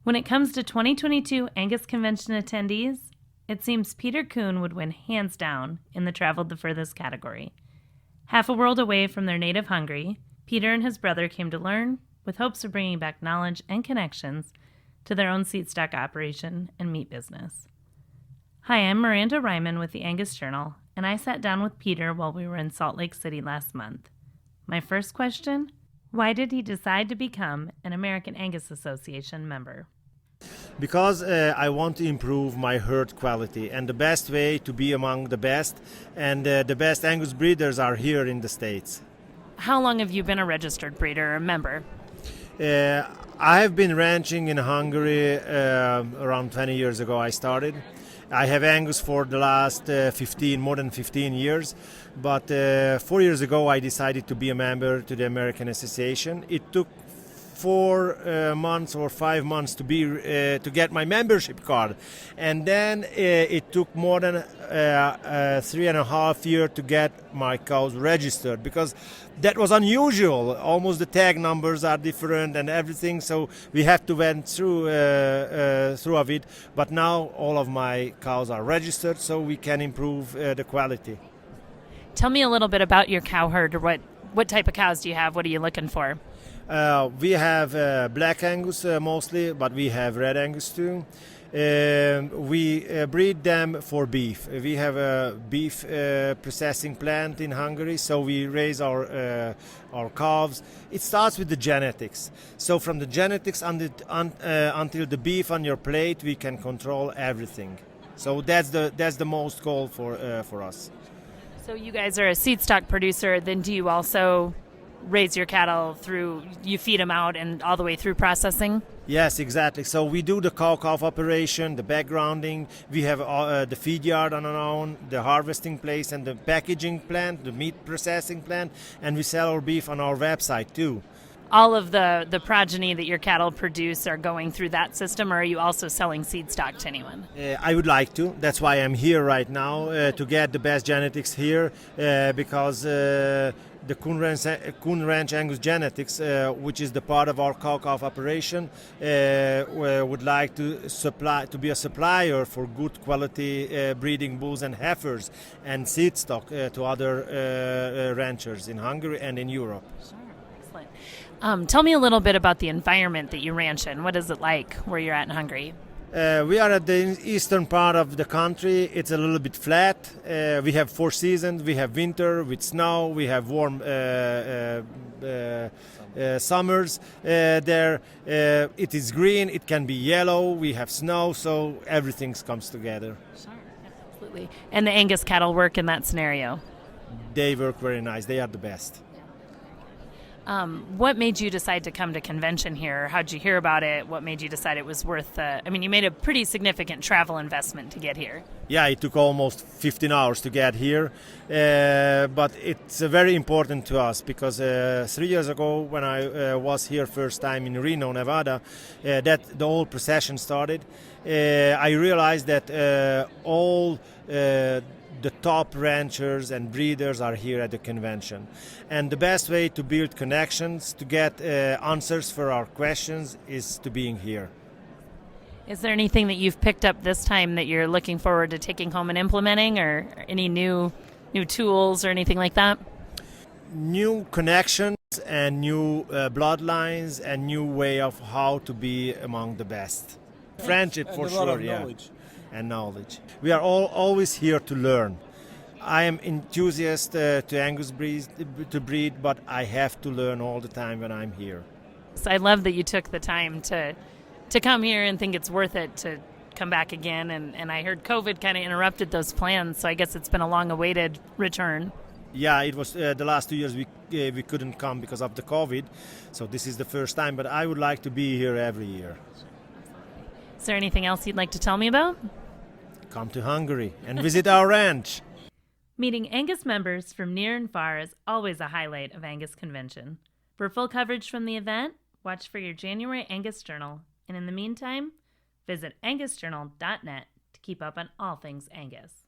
When it comes to 2022 Angus Convention attendees, it seems Peter Kuhn would win hands down in the traveled the furthest category. Half a world away from their native Hungary, Peter and his brother came to learn, with hopes of bringing back knowledge and connections to their own seed stock operation and meat business. Hi, I'm Miranda Ryman with the Angus Journal, and I sat down with Peter while we were in Salt Lake City last month. My first question: why did he decide to become an American Angus Association member? Because I want to improve my herd quality, and the best way to be among the best, and the best Angus breeders are here in the States. How long have you been a registered breeder or member? I have been ranching in Hungary around 20 years ago. I started. I have Angus for the last more than 15 years, but 4 years ago I decided to be a member to the American Association. It took 4 months or 5 months to get my membership card, and then it took more than 3.5 years to get my cows registered, because that was unusual. Almost the tag numbers are different and everything, so we have to went through of it. But now all of my cows are registered, so we can improve the quality. Tell me a little bit about your cow herd, or what type of cows do you have? What are you looking for? We have black Angus mostly, but we have red Angus too. We breed them for beef. We have a beef processing plant in Hungary, so we raise our calves. It starts with the genetics. So from the genetics until the beef on your plate, we can control everything. So that's the most goal for us. So you guys are a seed stock producer. Then do you also raise your cattle you feed them out and all the way through processing? Yes, exactly. So we do the cow-calf operation, the backgrounding. We have the feed yard on our own, the harvesting place, and the packaging plant, the meat processing plant, and we sell our beef on our website too. All of the progeny that your cattle produce are going through that system, or are you also selling seed stock to anyone? I would like to. That's why I'm here right now, to get the best genetics here, because the Kuhn Ranch Angus Genetics, which is the part of our cow-calf operation, would like to be a supplier for good quality breeding bulls and heifers and seed stock to other ranchers in Hungary and in Europe. Sure, excellent. Tell me a little bit about the environment that you ranch in. What is it like where you're at in Hungary? We are at the eastern part of the country. It's a little bit flat. We have 4 seasons. We have winter with snow. We have warm summers there. It is green. It can be yellow. We have snow, so everything comes together. Sure, absolutely. And the Angus cattle work in that scenario? They work very nice. They are the best. What made you decide to come to convention here? How'd you hear about it? What made you decide it was worth you made a pretty significant travel investment to get here. Yeah, it took almost 15 hours to get here, but it's very important to us because 3 years ago when I was here first time in Reno, Nevada, that the whole procession started. I realized that all the top ranchers and breeders are here at the convention. And the best way to build connections, to get answers for our questions, is to being here. Is there anything that you've picked up this time that you're looking forward to taking home and implementing, or any new tools or anything like that? New connections and new bloodlines and new way of how to be among the best. Friendship for sure, yeah. Knowledge. And knowledge. We are always here to learn. I am enthusiast to Angus to breed, but I have to learn all the time when I'm here. So I love that you took the time to come here and think it's worth it to come back again. And I heard COVID kind of interrupted those plans, so I guess it's been a long-awaited return. Yeah, it was the last 2 years we couldn't come because of the COVID, so this is the first time, but I would like to be here every year. Is there anything else you'd like to tell me about? Come to Hungary and visit our ranch. Meeting Angus members from near and far is always a highlight of Angus Convention. For full coverage from the event, watch for your January Angus Journal, and in the meantime, visit angusjournal.net to keep up on all things Angus.